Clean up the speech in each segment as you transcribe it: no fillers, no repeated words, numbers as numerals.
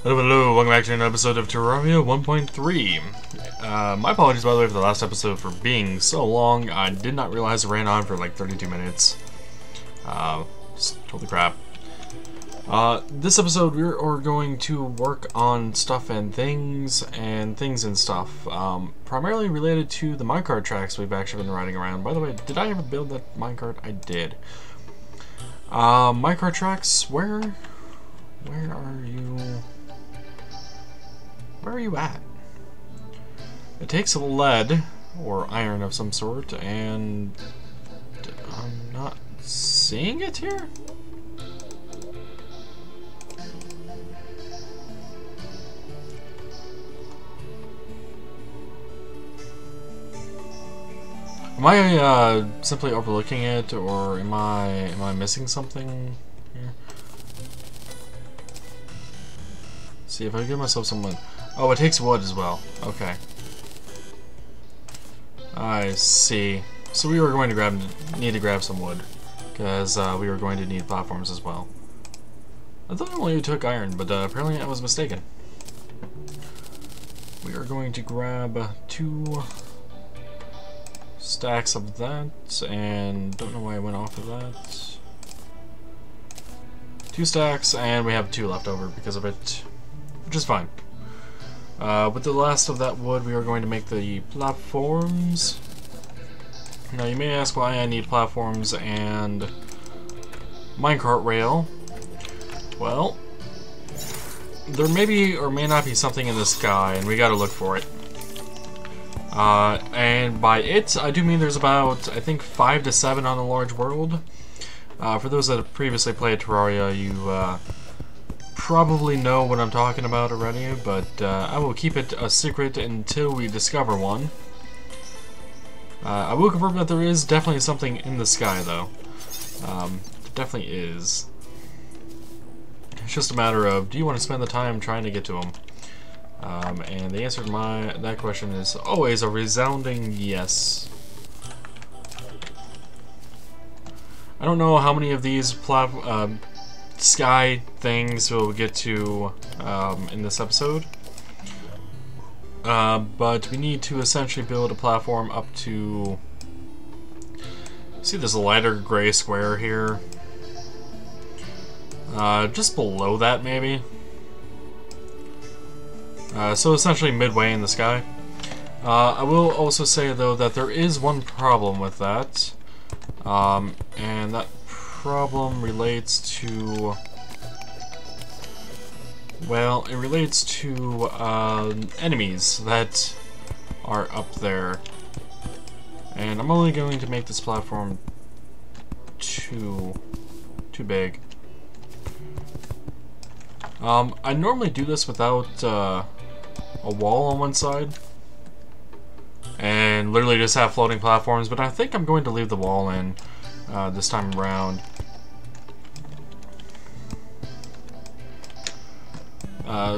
Hello, welcome back to another episode of Terraria 1.3. My apologies, by the way, for the last episode for being so long. I did not realize it ran on for like 32 minutes. Totally crap. This episode, we're going to work on stuff and things and stuff. Primarily related to the minecart tracks we've actually been riding around. By the way, did I ever build that minecart? I did. Minecart tracks, where are you? Where are you at? It takes lead, or iron of some sort, and I'm not seeing it here? Am I simply overlooking it, or am I missing something here? See if I give myself some wood. Oh, it takes wood as well. Okay. I see. So we were going to need to grab some wood, because we were going to need platforms as well. I thought it only took iron, but apparently I was mistaken. We are going to grab 2 stacks of that, and don't know why I went off of that. 2 stacks, and we have 2 left over because of it, which is fine. With the last of that wood, we are going to make the platforms. Now, you may ask why I need platforms and minecart rail. Well, there may be or may not be something in the sky, and we gotta look for it. And by it, I do mean there's about, I think, 5 to 7 on the large world. For those that have previously played Terraria, you probably know what I'm talking about already, but I will keep it a secret until we discover one. I will confirm that there is definitely something in the sky, though. There definitely is. It's just a matter of, do you want to spend the time trying to get to them? And the answer to that question is always a resounding yes. I don't know how many of these sky things we'll get to in this episode, but we need to essentially build a platform up to, see this lighter gray square here, just below that maybe, so essentially midway in the sky. I will also say though that there is one problem with that, and that problem relates to, well, it relates to enemies that are up there, and I'm only going to make this platform too big. I normally do this without a wall on one side and literally just have floating platforms, but I think I'm going to leave the wall in this time around.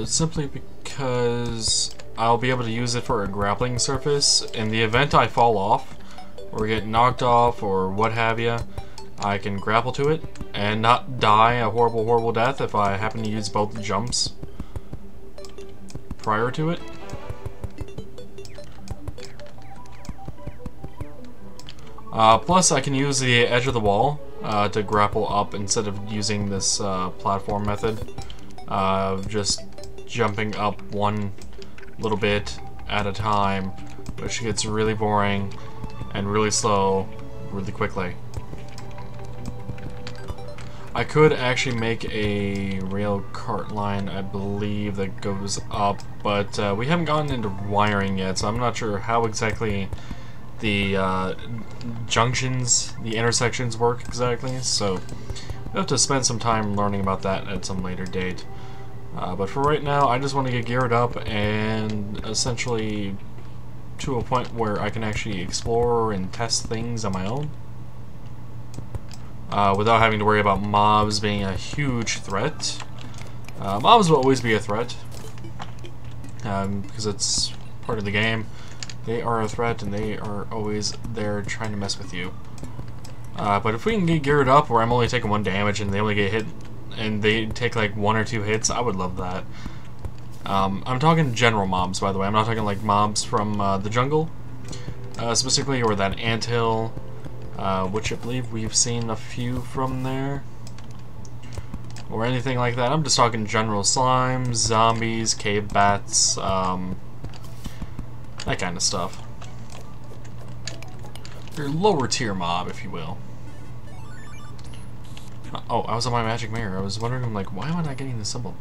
Simply because I'll be able to use it for a grappling surface. In the event I fall off, or get knocked off, or what have you, I can grapple to it and not die a horrible, horrible death if I happen to use both jumps prior to it. Plus, I can use the edge of the wall to grapple up instead of using this platform method of just jumping up one little bit at a time, which gets really boring and really slow really quickly. I could actually make a rail cart line, I believe, that goes up, but we haven't gotten into wiring yet, so I'm not sure how exactly the junctions, the intersections work exactly, so we'll have to spend some time learning about that at some later date. But for right now, I just want to get geared up and essentially to a point where I can actually explore and test things on my own, without having to worry about mobs being a huge threat. Mobs will always be a threat, because it's part of the game. They are a threat, and they are always there trying to mess with you. But if we can get geared up where I'm only taking 1 damage and they only get hit and they take like 1 or 2 hits, I would love that. I'm talking general mobs, by the way. I'm not talking like mobs from the jungle, specifically, or that anthill, which I believe we've seen a few from there, or anything like that. I'm just talking general slimes, zombies, cave bats, that kind of stuff. Your lower tier mob, if you will. Oh, I was on my magic mirror. I was wondering, like, why am I not getting the symbol?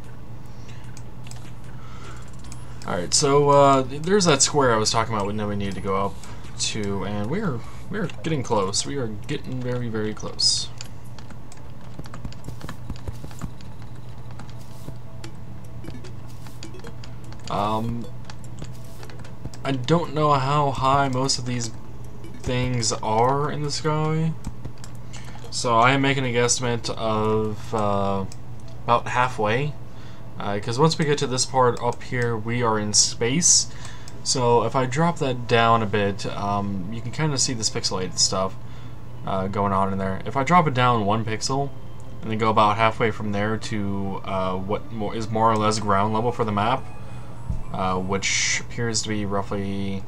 Alright, so there's that square I was talking about we need to go up to, and we're getting close. We are getting very, very close. I don't know how high most of these things are in the sky, so I am making a guesstimate of about halfway, because once we get to this part up here, we are in space. So if I drop that down a bit, you can kind of see this pixelated stuff going on in there. If I drop it down 1 pixel and then go about halfway from there to what is more or less ground level for the map, which appears to be roughly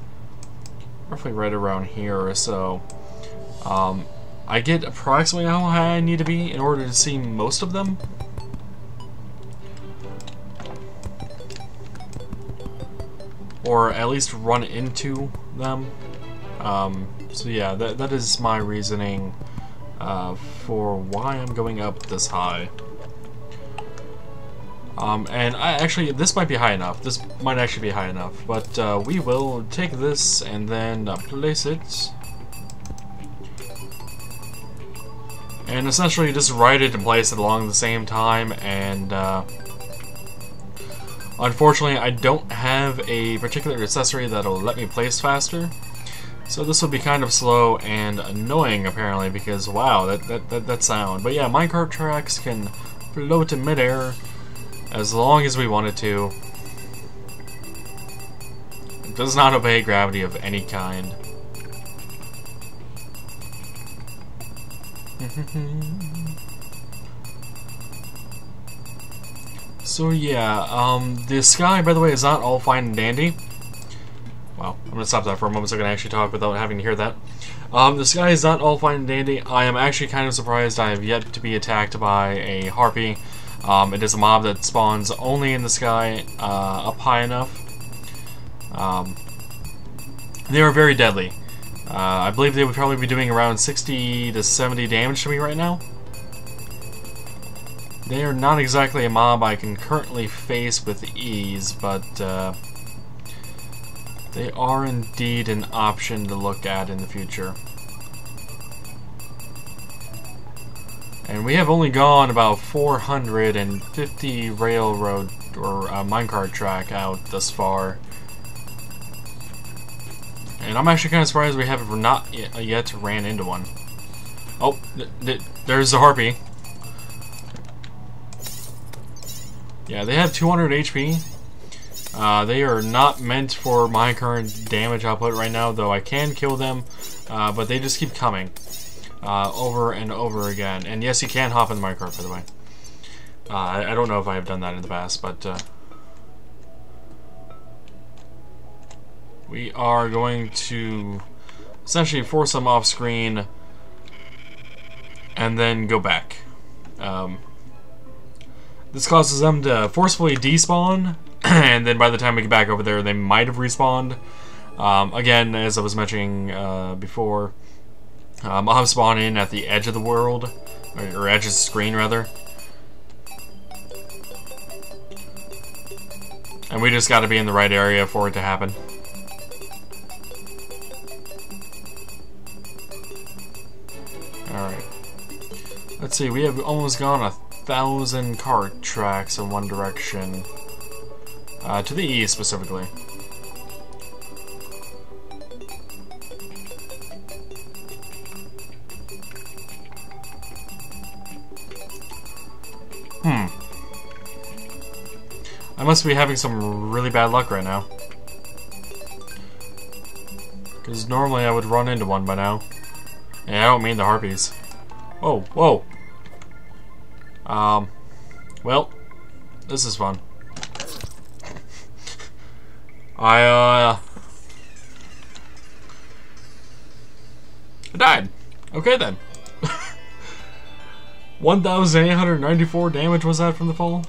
right around here or so, I get approximately how high I need to be in order to see most of them. Or at least run into them. So yeah, that is my reasoning for why I'm going up this high. And this might be high enough. This might actually be high enough. But we will take this and then place it. And essentially just write it and place it along the same time. And unfortunately, I don't have a particular accessory that'll let me place faster. So this will be kind of slow and annoying, apparently, because wow, that sound. But yeah, minecart tracks can float in midair as long as we want it to. It does not obey gravity of any kind. So yeah, the sky, by the way, is not all fine and dandy. Well, I'm gonna stop that for a moment so I can actually talk without having to hear that. The sky is not all fine and dandy. I am actually kind of surprised I have yet to be attacked by a harpy. It is a mob that spawns only in the sky, up high enough. They are very deadly. I believe they would probably be doing around 60 to 70 damage to me right now. They are not exactly a mob I can currently face with ease, but they are indeed an option to look at in the future. And we have only gone about 450 railroad or minecart track out thus far. And I'm actually kind of surprised we have not yet ran into one. Oh, there's the harpy. Yeah, they have 200 HP. They are not meant for my current damage output right now, though I can kill them, but they just keep coming over and over again. And yes, you can hop in the minecart, by the way. I don't know if I have done that in the past, but we are going to essentially force them off screen and then go back. This causes them to forcefully despawn, and then by the time we get back over there, they might have respawned. Again, as I was mentioning before, mobs spawn in at the edge of the world, or edge of the screen, rather. And we just gotta be in the right area for it to happen. Alright. Let's see, we have almost gone 1,000 cart tracks in one direction. To the east, specifically. I must be having some really bad luck right now. Because normally I would run into one by now. And I don't mean the harpies. Oh, whoa. Well, this is fun. I died. Okay then. 1,894 damage was that from the fall?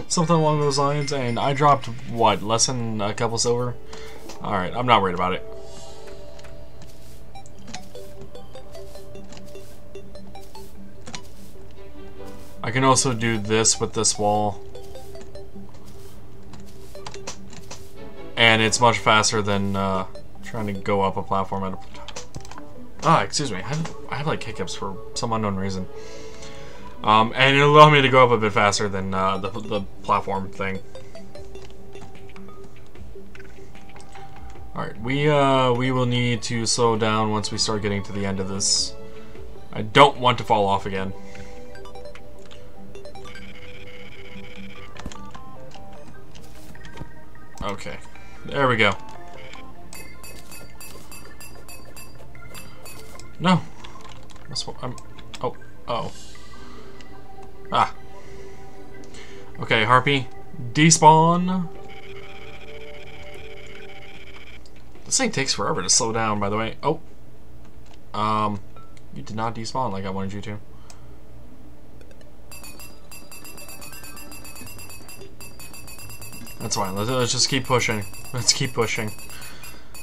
Something along those lines, and I dropped, what, less than a couple silver? Alright, I'm not worried about it. I can also do this with this wall. And it's much faster than trying to go up a platform at a... Ah, excuse me. I have like hiccups for some unknown reason. And it'll allow me to go up a bit faster than the platform thing. Alright, we will need to slow down once we start getting to the end of this. I don't want to fall off again. Okay, there we go. No. Oh. Ah. Okay, Harpy. Despawn. This thing takes forever to slow down, by the way. Oh. You did not despawn like I wanted you to. That's fine. Let's just keep pushing. Let's keep pushing.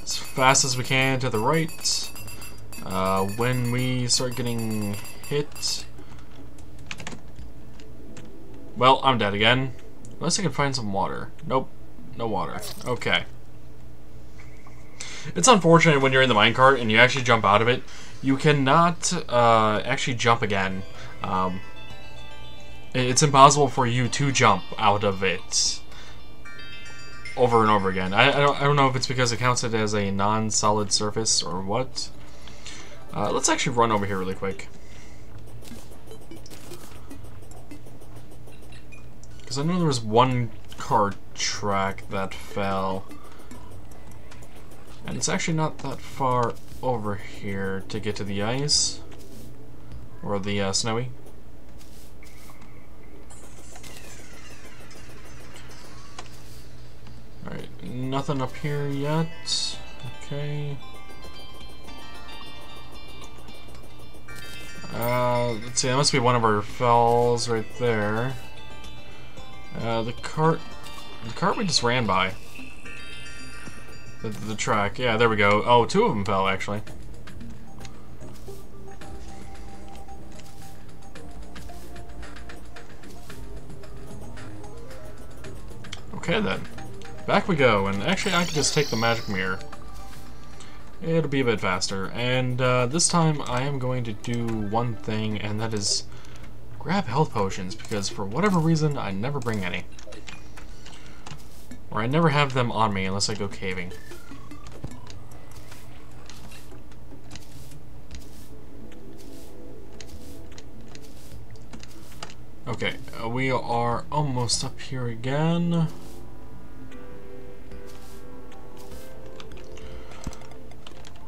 As fast as we can to the right. When we start getting hit... Well, I'm dead again. Unless I can find some water. Nope. No water. Okay. It's unfortunate when you're in the minecart and you actually jump out of it. You cannot actually jump again. It's impossible for you to jump out of it over and over again. I don't know if it's because it counts it as a non-solid surface or what. Let's actually run over here really quick. Because I know there was one cart track that fell. And it's actually not that far over here to get to the ice. Or the snowy. Alright, nothing up here yet. Okay. Let's see, that must be one of our fells right there. The cart we just ran by. The track, yeah, there we go. Oh, two of them fell, actually. Okay, then. Back we go, and actually I can just take the magic mirror. It'll be a bit faster, and this time I am going to do one thing, and that is grab health potions, because for whatever reason I never bring any. Or I never have them on me unless I go caving. Okay, we are almost up here again.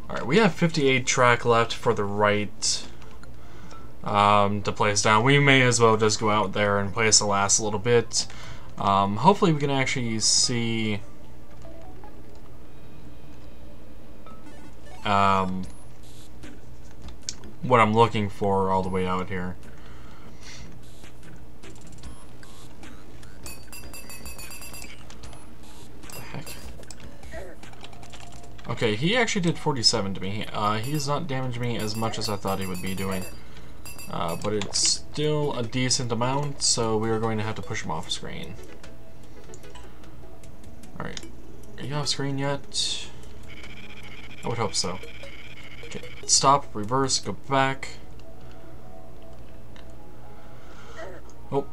Alright, we have 58 track left for the right to place down. We may as well just go out there and place the last little bit. Hopefully we can actually see what I'm looking for all the way out here. Okay, he actually did 47 to me. He's not damaged me as much as I thought he would be doing. But it's still a decent amount, so we are going to have to push him off screen. Alright. Are you off screen yet? I would hope so. Okay, stop, reverse, go back. Oh.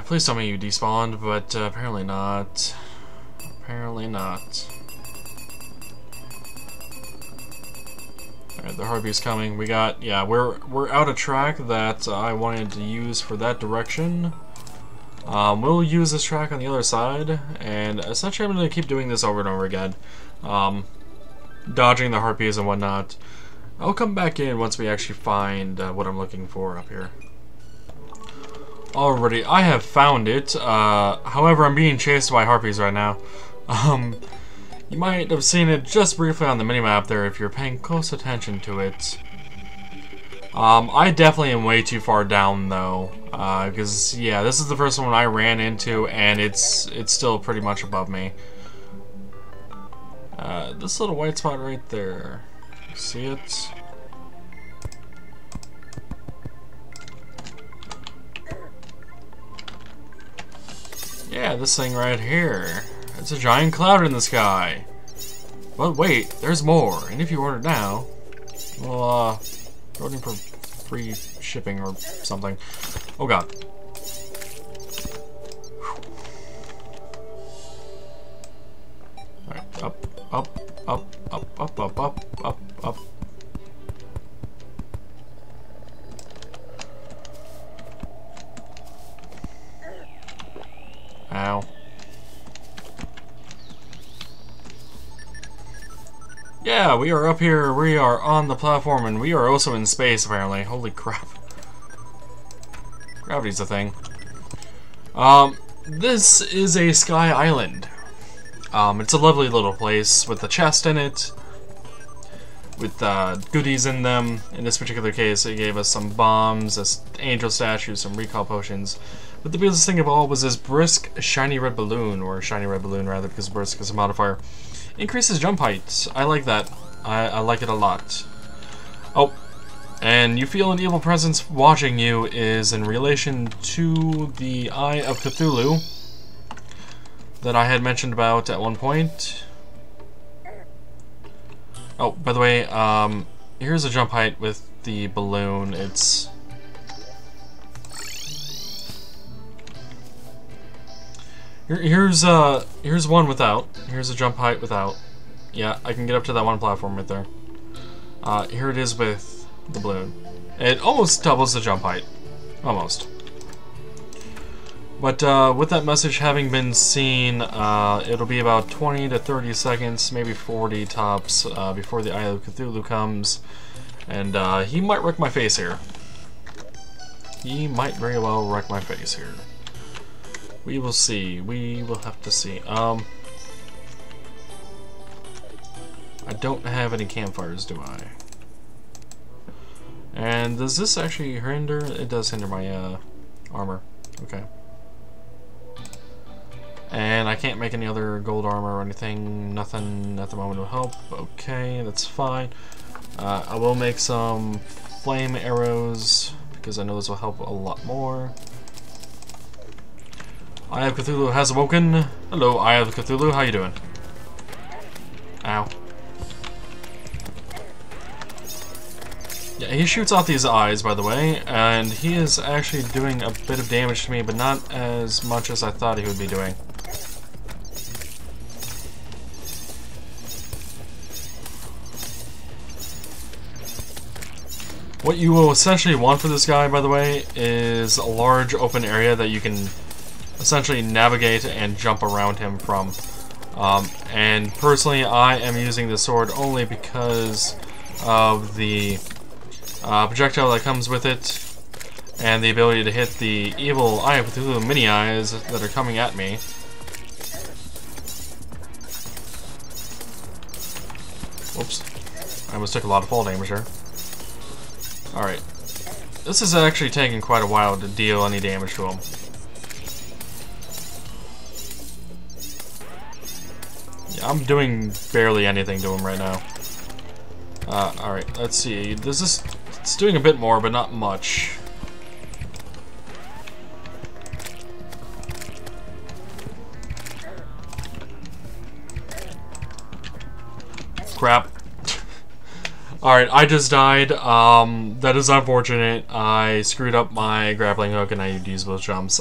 Please tell me you despawned, but apparently not. Apparently not. Alright, the Harpy's coming. We got, yeah, we're out of track that I wanted to use for that direction. We'll use this track on the other side, and essentially I'm going to keep doing this over and over again. Dodging the Harpies and whatnot. I'll come back in once we actually find what I'm looking for up here. Alrighty, I have found it. However, I'm being chased by Harpies right now. You might have seen it just briefly on the minimap there if you're paying close attention to it. I definitely am way too far down though, because yeah, this is the first one I ran into, and it's still pretty much above me. This little white spot right there, see it? Yeah, this thing right here. It's a giant cloud in the sky. But wait, there's more. And if you order now, well, ordering for free shipping or something. Oh god. Alright, up, up, up, up, up, up, up, up, up. Ow. Yeah, we are up here, we are on the platform, and we are also in space, apparently. Holy crap. Gravity's a thing. This is a sky island. It's a lovely little place with a chest in it, with goodies in them. In this particular case, it gave us some bombs, an angel statue, some recall potions. But the biggest thing of all was this brisk, shiny red balloon, or shiny red balloon rather, because brisk is a modifier. Increases jump height. I like that. I like it a lot. Oh, and you feel an evil presence watching you is in relation to the Eye of Cthulhu that I had mentioned about at one point. Oh, by the way, here's a jump height with the balloon. It's... Here's one without. Here's a jump height without. Yeah, I can get up to that one platform right there. Here it is with the balloon. It almost doubles the jump height. Almost. But with that message having been seen, it'll be about 20 to 30 seconds, maybe 40 tops, before the Eye of Cthulhu comes. And he might wreck my face here. He might very well wreck my face here. We will see. We will have to see. I don't have any campfires, do I? And does this actually hinder? It does hinder my armor. Okay. And I can't make any other gold armor or anything. Nothing at the moment will help. Okay, that's fine. I will make some flame arrows because I know this will help a lot more. Eye of Cthulhu has awoken. Hello, Eye of Cthulhu. How you doing? Ow. Yeah, he shoots out these eyes, by the way, and he is actually doing a bit of damage to me, but not as much as I thought he would be doing. What you will essentially want for this guy, by the way, is a large open area that you can essentially navigate and jump around him from. And personally, I am using the sword only because of the projectile that comes with it, and the ability to hit the evil Eye of Cthulhu mini eyes that are coming at me. Whoops. I almost took a lot of fall damage there. Alright. This is actually taking quite a while to deal any damage to him. Yeah, I'm doing barely anything to him right now. Alright, let's see. It's doing a bit more, but not much. Crap. Alright, I just died. That is unfortunate. I screwed up my grappling hook and I used to use those jumps.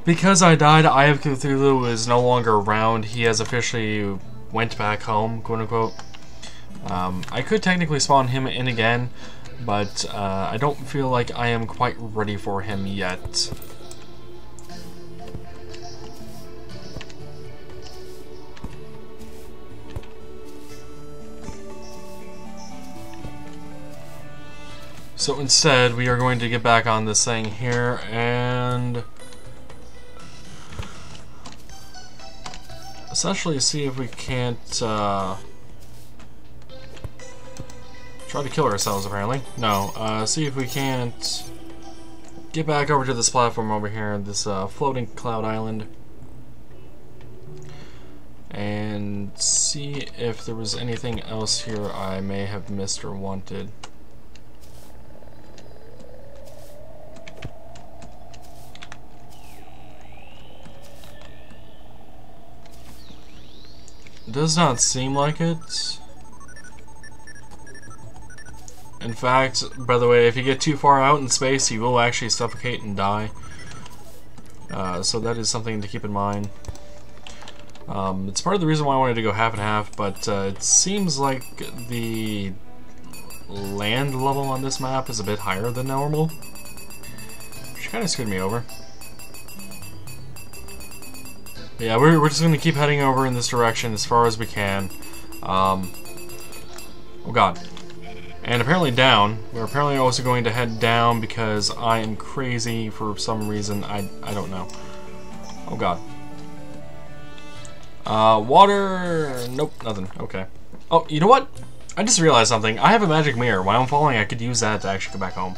Because I died, Eye of Cthulhu is no longer around. He has officially went back home, quote unquote. I could technically spawn him in again, but I don't feel like I am quite ready for him yet. So instead, we are going to get back on this thing here and... essentially see if we can't try to kill ourselves, apparently. No, see if we can't get back over to this platform over here, this floating cloud island, and see if there was anything else here I may have missed or wanted. Does not seem like it. In fact, by the way, if you get too far out in space, you will actually suffocate and die. So that is something to keep in mind. It's part of the reason why I wanted to go half and half, but it seems like the land level on this map is a bit higher than normal, which kind of screwed me over. Yeah, we're just going to keep heading over in this direction as far as we can. Oh god. And apparently down. We're apparently also going to head down because I am crazy for some reason. I don't know. Oh god. Water... Nope, nothing. Okay. Oh, you know what? I just realized something. I have a magic mirror. While I'm falling, I could use that to actually go back home.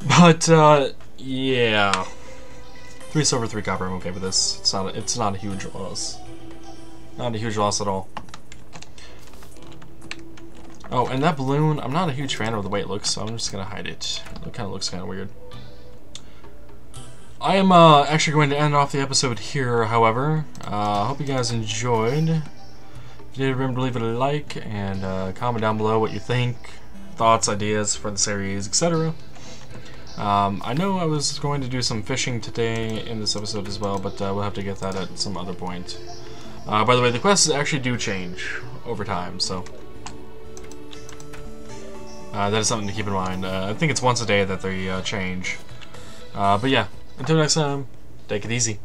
But, yeah. 3 silver, 3 copper, I'm okay with this. It's not a huge loss. Not a huge loss at all. Oh, and that balloon, I'm not a huge fan of the way it looks, so I'm just gonna hide it. It kind of looks kind of weird. I am actually going to end off the episode here, however. I hope you guys enjoyed. If you did, remember to leave it a like and comment down below what you think, thoughts, ideas for the series, etc. I know I was going to do some fishing today in this episode as well, but we'll have to get that at some other point. By the way, the quests actually do change over time, so that is something to keep in mind. I think it's once a day that they change. But yeah, until next time, take it easy.